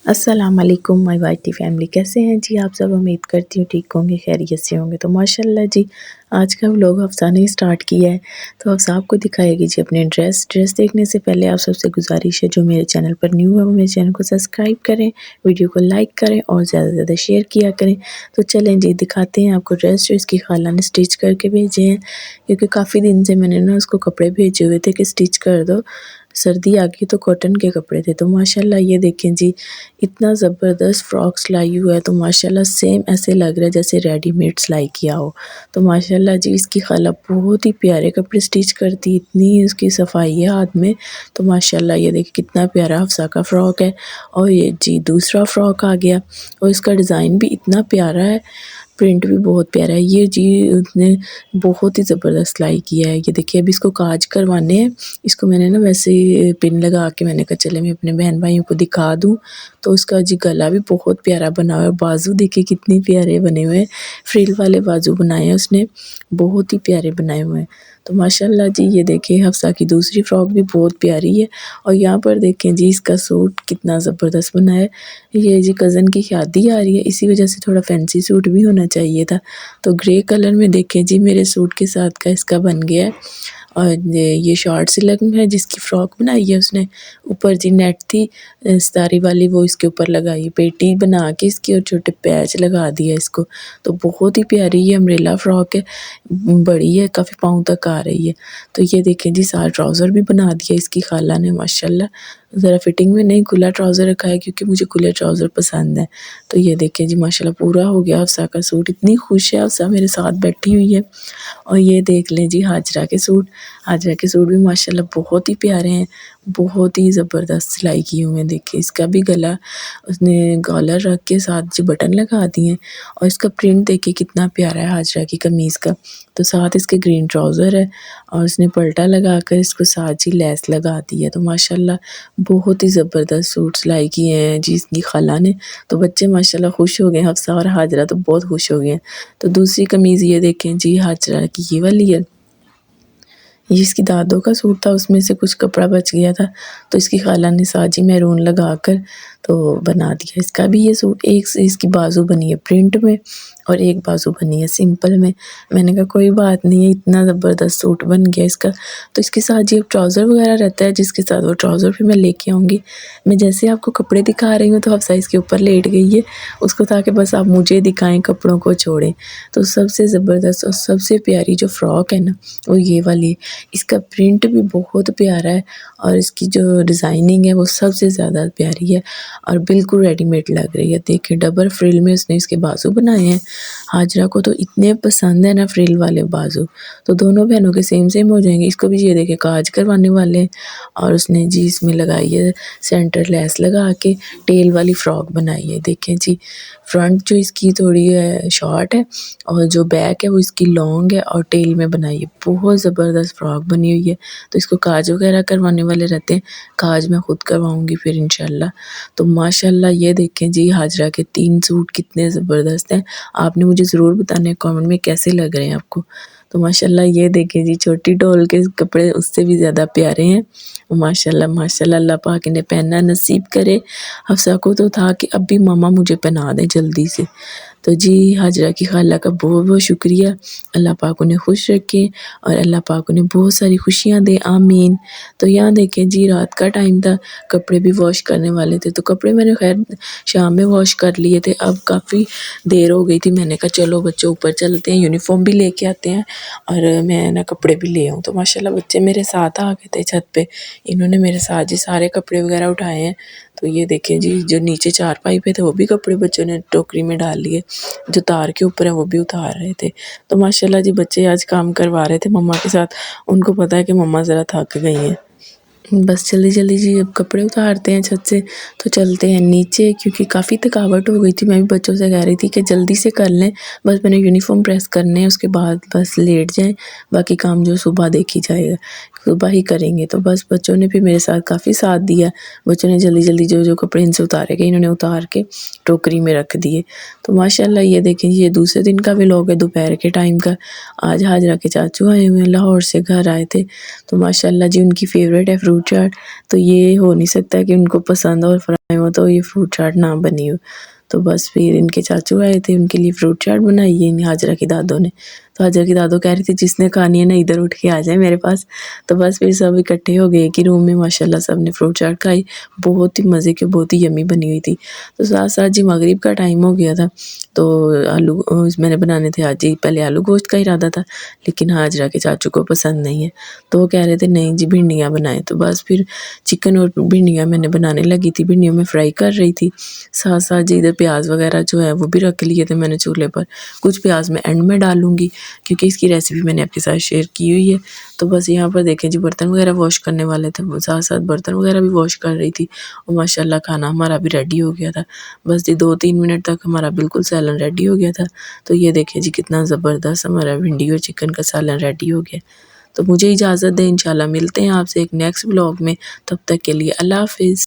अस्सलाम वालेकुम my whitey family, कैसे हैं जी आप सब। उम्मीद करती हूँ ठीक होंगे, खैरियत से होंगे। तो माशाल्लाह जी, आज का व्लॉग हफ्सा ने स्टार्ट किया है। तो हफ्सा आपको दिखाएगी जी अपने ड्रेस देखने से पहले आप सबसे गुजारिश है, जो मेरे चैनल पर न्यू है वो मेरे चैनल को सब्सक्राइब करें, वीडियो को लाइक करें और ज़्यादा से ज़्यादा शेयर किया करें। तो चलें जी, दिखाते हैं आपको ड्रेस जो इसकी खाला ने स्टिच करके भेजे हैं, क्योंकि काफ़ी दिन से मैंने ना उसको कपड़े भेजे हुए थे कि स्टिच कर दो, सर्दी आ गई तो कॉटन के कपड़े थे। तो माशाल्लाह ये देखें जी, इतना ज़बरदस्त फ्रॉक सिलाई हुआ है। तो माशाल्लाह सेम ऐसे लग रहा है जैसे रेडीमेड सिलाई किया हो। तो माशाल्लाह जी, इसकी खाला बहुत ही प्यारे कपड़े स्टिच करती, इतनी इसकी सफाई है हाथ में। तो माशाल्लाह ये देखिए कितना प्यारा हफ्सा का फ्रॉक है। और ये जी दूसरा फ्रॉक आ गया, और इसका डिज़ाइन भी इतना प्यारा है, प्रिंट भी बहुत प्यारा है। ये जी उसने बहुत ही ज़बरदस्त सिलाई किया है। ये देखिए अभी इसको काज करवाने हैं। इसको मैंने ना वैसे ही पिन लगा के मैंने कहा चले मैं अपने बहन भाइयों को दिखा दूँ। तो उसका जी गला भी बहुत प्यारा बना हुआ है, बाजू देखिए कितने प्यारे बने हुए हैं, फ्रिल वाले बाजू बनाए हैं उसने, बहुत ही प्यारे बनाए हुए हैं। तो माशाल्लाह जी ये देखिए हफ्सा की दूसरी फ्रॉक भी बहुत प्यारी है। और यहाँ पर देखें जी इसका सूट कितना ज़बरदस्त बना है। ये जी कज़न की शादी आ रही है, इसी वजह से थोड़ा फैंसी सूट भी होना चाहिए था। तो ग्रे कलर में देखें जी मेरे सूट के साथ का इसका बन गया है। और ये शॉर्ट सिल्क में है जिसकी फ़्रॉक बनाई है उसने। ऊपर जी नेट थी सितारी वाली, वो इसके ऊपर लगाई, पेटी बना के इसकी और छोटे पैच लगा दिया इसको। तो बहुत ही प्यारी ये अम्ब्रेला फ्रॉक है, बड़ी है, काफ़ी पाँव तक आ रही है। तो ये देखें जी साथ ट्राउज़र भी बना दिया इसकी खाला ने माशाल्लाह। ज़रा फिटिंग में नहीं, खुला ट्राउज़र रखा है क्योंकि मुझे खुले ट्राउज़र पसंद है। तो ये देखें जी माशाल्लाह पूरा हो गया हफ्सा का सूट, इतनी खुश है हफ्सा मेरे साथ बैठी हुई है। और ये देख लें जी हाजरा के सूट, हाजरा के सूट भी माशाल्लाह बहुत ही प्यारे हैं, बहुत ही ज़बरदस्त सिलाई किए हुए हैं। देखिए इसका भी गला उसने कॉलर रख के साथ जी बटन लगा दिए हैं। और इसका प्रिंट देखिए कितना प्यारा है हाजरा की कमीज़ का। तो साथ इसके ग्रीन ट्राउज़र है, और उसने पल्टा लगा कर इसको साथ जी लैस लगा दी है। तो माशाल्लाह बहुत ही ज़बरदस्त सूट सिलाई किए हैं जी इसकी खाला ने। तो बच्चे माशाल्लाह खुश हो गए, हफ्सा और हाजरा तो बहुत खुश हो गए हैं। तो दूसरी कमीज़ ये देखें जी हाजरा की ये वाली है। ये इसकी दादों का सूट था, उसमें से कुछ कपड़ा बच गया था, तो इसकी खाला ने साजी मैरून लगाकर तो बना दिया। इसका भी ये सूट, एक से इसकी बाजू बनी है प्रिंट में और एक बाजू बनी है सिंपल में। मैंने कहा कोई बात नहीं है, इतना ज़बरदस्त सूट बन गया इसका। तो इसके साथ जी ट्राउज़र वगैरह रहता है, जिसके साथ वो ट्राउज़र भी मैं लेके आऊँगी। मैं जैसे आपको कपड़े दिखा रही हूँ तो हफ्सा इसके ऊपर लेट गई है, उसको था कि बस आप मुझे दिखाएं, कपड़ों को छोड़ें। तो सबसे ज़बरदस्त और सबसे प्यारी जो फ्रॉक है ना, वो ये वाली। इसका प्रिंट भी बहुत प्यारा है, और इसकी जो डिज़ाइनिंग है वो सबसे ज़्यादा प्यारी है, और बिल्कुल रेडीमेड लग रही है। देखिए डबल फ्रिल में उसने इसके बाजू बनाए हैं। हाजरा को तो इतने पसंद है ना फ्रिल वाले बाजू, तो दोनों बहनों के सेम सेम हो जाएंगे। इसको भी ये देखिए काज करवाने वाले हैं, और उसने जी इसमें लगाई है सेंटर लेस लगा के टेल वाली फ्रॉक बनाई है। देखें जी फ्रंट जो इसकी थोड़ी शॉर्ट है, और जो बैक है वो इसकी लॉन्ग है, और टेल में बनाई है। बहुत ज़बरदस्त फ्रॉक बनी हुई है। तो इसको काज वगैरह करवाने वाले रहते हैं, काज मैं खुद करवाऊँगी फिर इंशाल्लाह। तो माशाल्लाह ये देखें जी हाजरा के 3 सूट कितने ज़बरदस्त हैं। आपने मुझे ज़रूर बताना है कमेंट में कैसे लग रहे हैं आपको। तो माशाल्लाह ये देखें जी छोटी डॉल के कपड़े उससे भी ज़्यादा प्यारे हैं। माशाल्लाह माशाल्लाह, अल्लाह पाक इन्हें पहनना नसीब करे। हफ्सा को तो था कि अभी मामा मुझे पहना दें जल्दी से। तो जी हाजरा की खाला का बहुत बहुत शुक्रिया। अल्लाह पाक उन्हें खुश रखे, और अल्लाह पाक उन्हें बहुत सारी खुशियाँ दे, आमीन। तो यहाँ देखें जी रात का टाइम था, कपड़े भी वॉश करने वाले थे, तो कपड़े मैंने खैर शाम में वॉश कर लिए थे। अब काफ़ी देर हो गई थी, मैंने कहा चलो बच्चों ऊपर चलते हैं, यूनिफॉर्म भी लेके आते हैं और मैं ना कपड़े भी ले आऊँ। तो माशाल्लाह बच्चे मेरे साथ आ गए थे छत पे, इन्होंने मेरे साथ जी सारे कपड़े वगैरह उठाए हैं। तो ये देखें जी जो नीचे चारपाई पे थे वो भी कपड़े बच्चों ने टोकरी में डाल लिए, जो तार के ऊपर है वो भी उतार रहे थे। तो माशाल्लाह जी बच्चे आज काम करवा रहे थे मम्मा के साथ, उनको पता है कि मम्मा ज़रा थक गई हैं। बस जल्दी जल्दी जी अब कपड़े उतारते हैं छत से, तो चलते हैं नीचे, क्योंकि काफ़ी थकावट हो गई थी। मैं भी बच्चों से कह रही थी कि जल्दी से कर लें, बस मैंने यूनिफॉर्म प्रेस करने हैं, उसके बाद बस लेट जाएं, बाकी काम जो सुबह देखी जाएगा, सुबह ही करेंगे। तो बस बच्चों ने भी मेरे साथ काफ़ी साथ दिया। बच्चों ने जल्दी जल्दी जो जो कपड़े इनसे उतारे गए इन्होंने उतार के टोकरी में रख दिए। तो माशाल्लाह ये देखें ये दूसरे दिन का व्लॉग है, दोपहर के टाइम का। आज हाजरा के चाचू आए हुए हैं, लाहौर से घर आए थे। तो माशाल्लाह जी उनकी फेवरेट है फ्रूट चाट, तो ये हो नहीं सकता कि उनको पसंद हो। और हो तो ये फ्रूट चाट ना बनी हो। तो बस फिर इनके चाचू आए थे, उनके लिए फ्रूट चाट बनाई है इन हाजरा की दादों ने। तो हाजरा की दादो कह रही थी जिसने खानी है ना इधर उठ के आ जाए मेरे पास। तो बस फिर सब इकट्ठे हो गए कि रूम में माशाल्लाह सब ने फ्रूट चाट खाई। बहुत ही मज़े की, बहुत ही यम्मी बनी हुई थी। तो साथ-साथ जी मगरिब का टाइम हो गया था। तो आलू मैंने बनाने थे आज ही, पहले आलू गोश्त का इरादा था, लेकिन हाजरा के चाचू को पसंद नहीं है। तो वो कह रहे थे नहीं जी भिंडियाँ बनाएँ। तो बस फिर चिकन और भिंडियाँ मैंने बनाने लगी थी, भिंडियों में फ्राई कर रही थी। साथ-साथ जी इधर प्याज़ वगैरह जो है वो भी रख लिए थे मैंने चूल्हे पर। कुछ प्याज़ मैं एंड में डालूँगी क्योंकि इसकी रेसिपी मैंने आपके साथ शेयर की हुई है। तो बस यहाँ पर देखें जी बर्तन वगैरह वॉश करने वाले थे, वो साथ-साथ बर्तन वगैरह भी वॉश कर रही थी और माशाल्लाह खाना हमारा भी रेडी हो गया था। बस जी 2-3 मिनट तक हमारा बिल्कुल सालन रेडी हो गया था। तो ये देखिए जी कितना ज़बरदस्त हमारा भिंडी और चिकन का सालन रेडी हो गया। तो मुझे इजाज़त दें, इंशाल्लाह मिलते हैं आपसे एक नेक्स्ट व्लॉग में। तब तक के लिए अल्लाह हाफ़िज़।